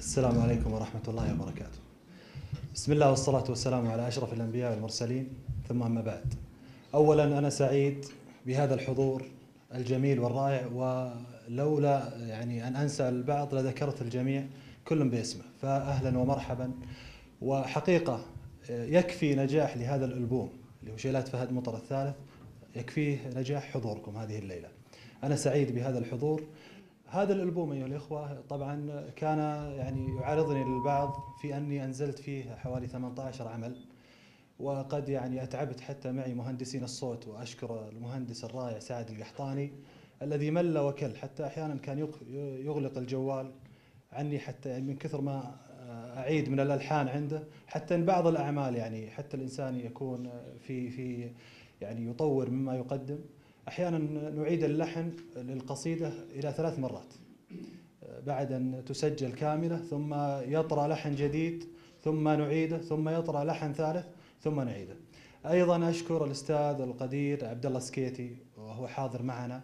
السلام عليكم ورحمة الله وبركاته. بسم الله والصلاة والسلام على أشرف الأنبياء والمرسلين، ثم أما بعد. أولا أنا سعيد بهذا الحضور الجميل والرائع، ولولا أن أنسى البعض لذكرت الجميع كل باسمه، فأهلا ومرحبا. وحقيقة يكفي نجاح لهذا الألبوم اللي هو شيلات فهد مطر الثالث، يكفيه نجاح حضوركم هذه الليلة. أنا سعيد بهذا الحضور. هذا الألبوم أيها الإخوة طبعا كان يعارضني البعض في أني أنزلت فيه حوالي 18 عمل، وقد أتعبت حتى معي مهندسين الصوت، وأشكر المهندس الرائع سعد القحطاني الذي مل وكل، حتى أحيانا كان يغلق الجوال عني، حتى من كثر ما أعيد من الألحان عنده، حتى إن بعض الأعمال حتى الإنسان يكون في يطور مما يقدم. أحيانا نعيد اللحن للقصيدة إلى 3 مرات بعد أن تسجل كاملة، ثم يطرأ لحن جديد، ثم نعيده، ثم يطرأ لحن ثالث، ثم نعيده. أيضا أشكر الأستاذ القدير عبد الله السكيتي وهو حاضر معنا.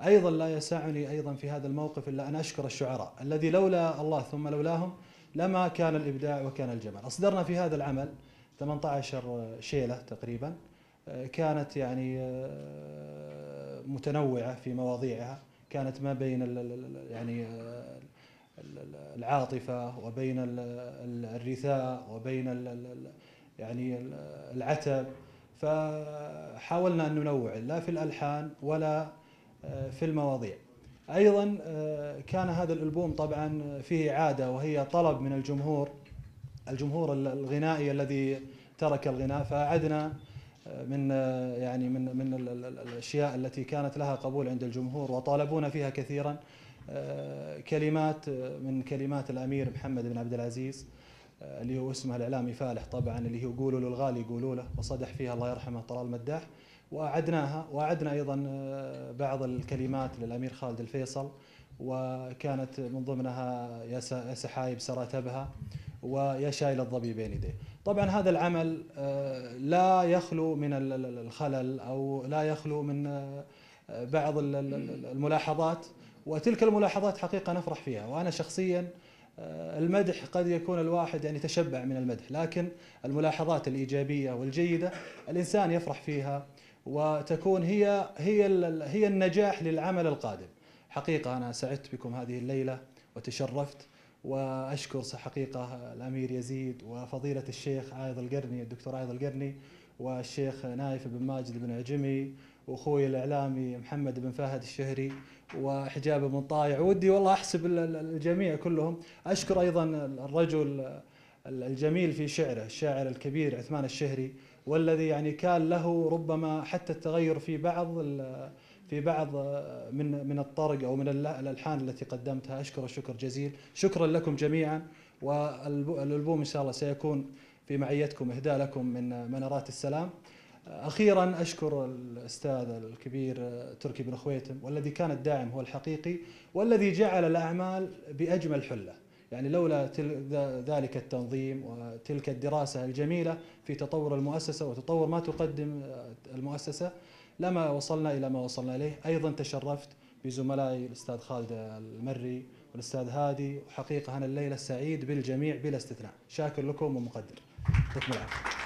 أيضا لا يسعني أيضا في هذا الموقف إلا أن أشكر الشعراء الذي لولا الله ثم لولاهم لما كان الإبداع وكان الجمال. أصدرنا في هذا العمل 18 شيلة تقريبا، كانت متنوعة في مواضيعها، كانت ما بين العاطفة وبين الرثاء وبين العتب، فحاولنا أن ننوع لا في الألحان ولا في المواضيع. أيضا كان هذا الألبوم طبعا فيه عادة، وهي طلب من الجمهور الغنائي الذي ترك الغناء، فأعدنا من الأشياء التي كانت لها قبول عند الجمهور وطالبونا فيها كثيرا، كلمات من كلمات الأمير محمد بن عبد العزيز اللي هو اسمها الإعلامي فالح طبعا، اللي هو قولوا للغالي قولوا له، وصدح فيها الله يرحمه طلال مداح، وأعدناها. وأعدنا أيضا بعض الكلمات للأمير خالد الفيصل، وكانت من ضمنها يا سحايب سراتبها، ويا شايل الظبي بين يديه. طبعا هذا العمل لا يخلو من الخلل، أو لا يخلو من بعض الملاحظات، وتلك الملاحظات حقيقة نفرح فيها. وأنا شخصيا المدح قد يكون الواحد يتشبع من المدح، لكن الملاحظات الإيجابية والجيدة الإنسان يفرح فيها، وتكون هي النجاح للعمل القادم. حقيقة أنا سعدت بكم هذه الليلة وتشرفت، وأشكر حقيقة الأمير يزيد وفضيلة الشيخ عايض القرني، الدكتور عايض القرني، والشيخ نايف بن ماجد بن عجمي، وأخوي الإعلامي محمد بن فهد الشهري، وحجاب بن طايع. ودي والله أحسب الجميع كلهم. أشكر أيضا الرجل الجميل في شعره، الشاعر الكبير عثمان الشهري، والذي كان له ربما حتى التغير في بعض من الطرق أو من الألحان التي قدمتها. أشكر الشكر جزيل. شكرا لكم جميعا، والألبوم إن شاء الله سيكون في معيتكم، إهداء لكم من منارات السلام. أخيرا أشكر الأستاذ الكبير تركي بن خويتم، والذي كان الداعم هو الحقيقي، والذي جعل الأعمال بأجمل حلة. لولا ذلك التنظيم وتلك الدراسة الجميلة في تطور المؤسسة وتطور ما تقدم المؤسسة لما وصلنا إلى ما وصلنا إليه. أيضا تشرفت بزملائي الأستاذ خالد المري والأستاذ هادي، وحقيقة أنا الليلة سعيد بالجميع بلا استثناء. شاكر لكم ومقدر. يعطيكم العافية.